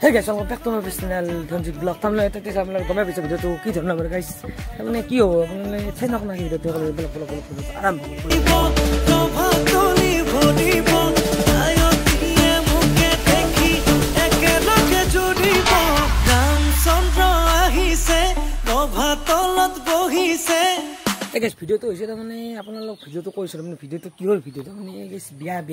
Hey guys, welcome back to my channel Dhonjik Vlog. Thumbnail itu kita mulai komen bisa video tuh kita nama guys. Tapi kio, mulai channel nak video tuh kalau vlog aram. Hey guys, video tuh isi tamane apna log video tuh koi seram video tuh kio video tuh tamane guys biya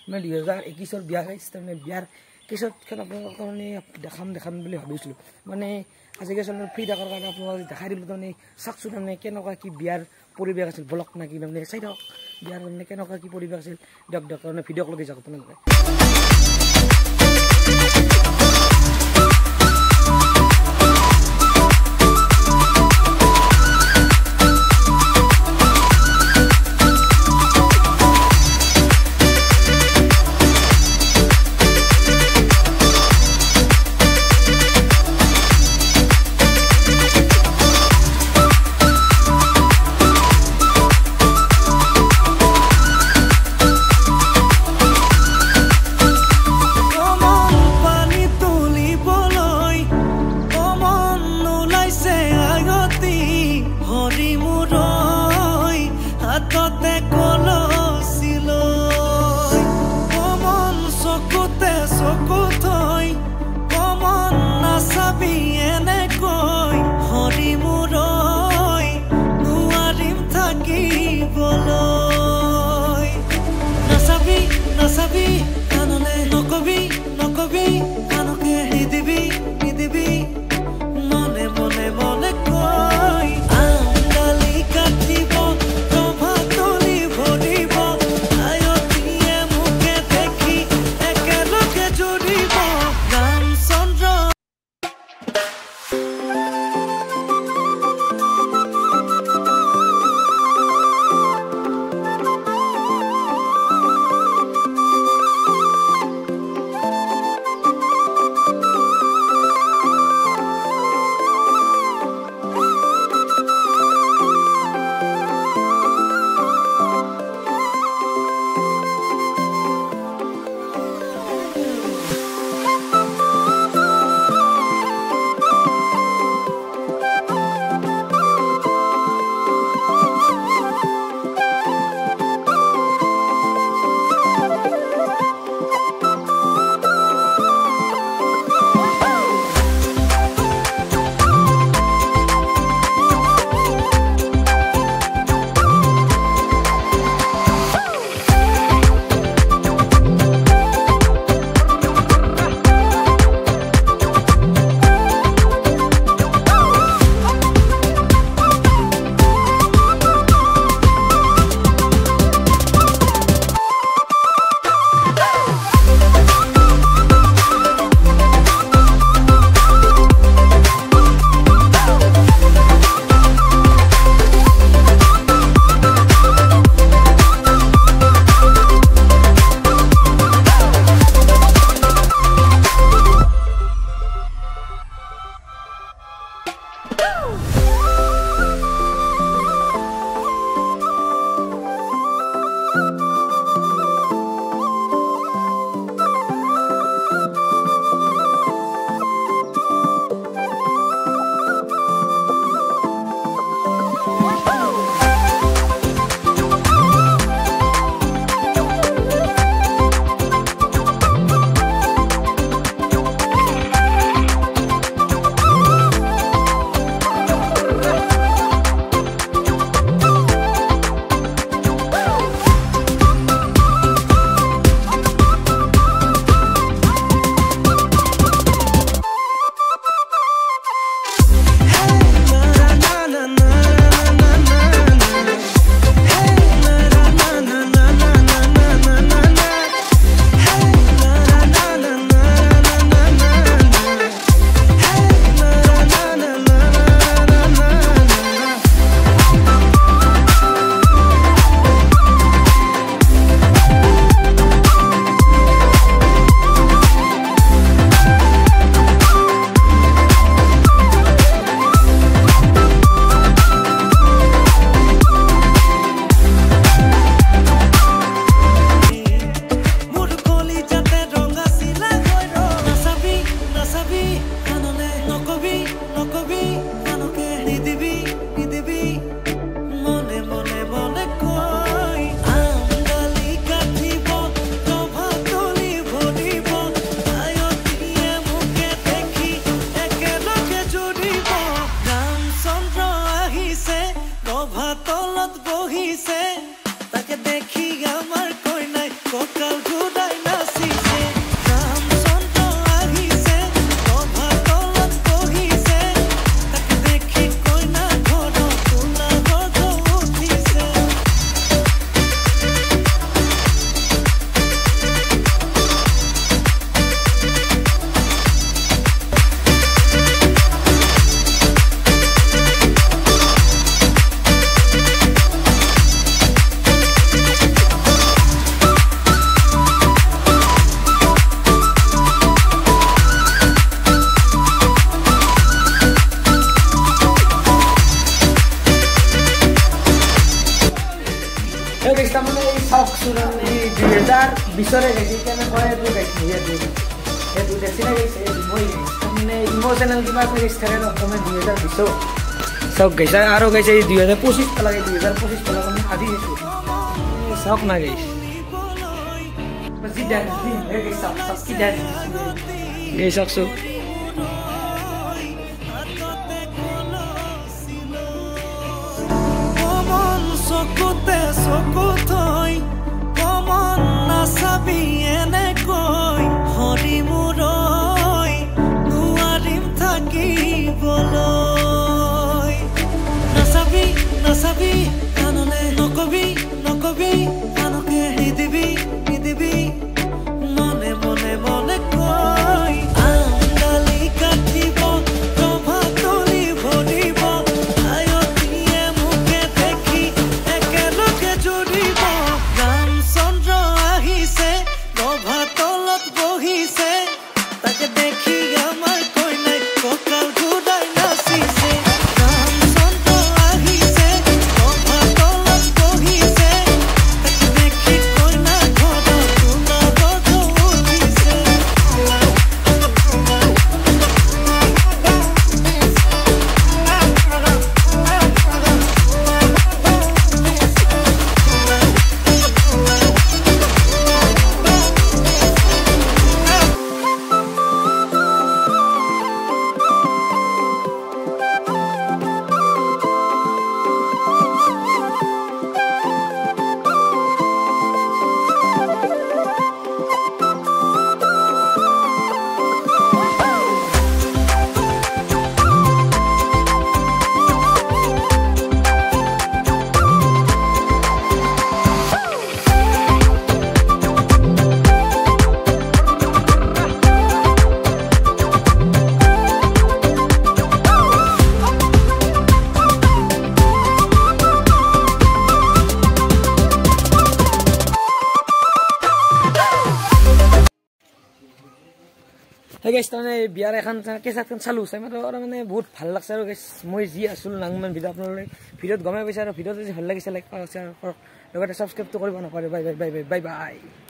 মানে 2021 বিয়া guys tamane biar কিছত কেন আপোনালোক তাৰমানে দেখাম বুলি ভাবিছিলোঁ মানে আজিকে চল free দেখাৰ কাৰণে আপোনালোক দেখাই দিলোঁ তাৰমানে চাকচোন তাৰমানে কেনেকুৱা কি বিয়াৰ পৰিৱেশ আছিল ব্লগ নাকি তাৰমানে চাই থাকক বিয়াৰ তাৰমানে কেনেকুৱা কি পৰিৱেশ আছিল দিয়ক তাৰমানে ভিডিঅ'ক লগি যাওক আপোনালোকে চাওকচোন আমি 2020 গাইছে কেনেকৈ এইটো গাইছে এইটো দেখছিনে গাইছে মই মানে ইমোচনেল কিবা গাইছে থাকে অসমে 2020 চাওক গাইছে আৰু গাইছে 2025 পেলাগে 2025 পেলাগে আমি আদি দিছো চাওক না গাইছে Masih dan ini saksi dan ini saksi. Oman sokote sokotoy, oman nasabi ene koi, hori muroy, nuarim thaki boloy. Nasabi nasabi, anone nokobi nokobi, anoke hidibi. মনে মনে মনে কই আঙ্গালি কাটিব প্রভাতলি ভরিব আয়তিয়ে মুখে দেখি একেলগে জুড়িব রামচন্দ্র আহিছে প্রভাতলত বহিছে তাকে দেখি আমার কইনাই ককাল ঘুরাই নাচিছে রামচন্দ্র আহিছে প্রভাতলত বহিছে তাকে দেখি কইনা গাইছ তাৰমানে বিয়াৰ এখন কেঁচাখন চালোঁ চাই মানে বহুত ভাল লাগছে আৰু গাইছ মই যি আছিলোঁ নাংমান ভিডিঅ' আপোনালোকে ভিডিঅ'ত গমাই পাইছে আৰু ভিডিঅ'টো যদি ভাল লাগিছে লাইক কৰক লগতে ছাবস্ক্ৰাইবটো কৰিব নাপাহৰিব bye bye bye bye bye bye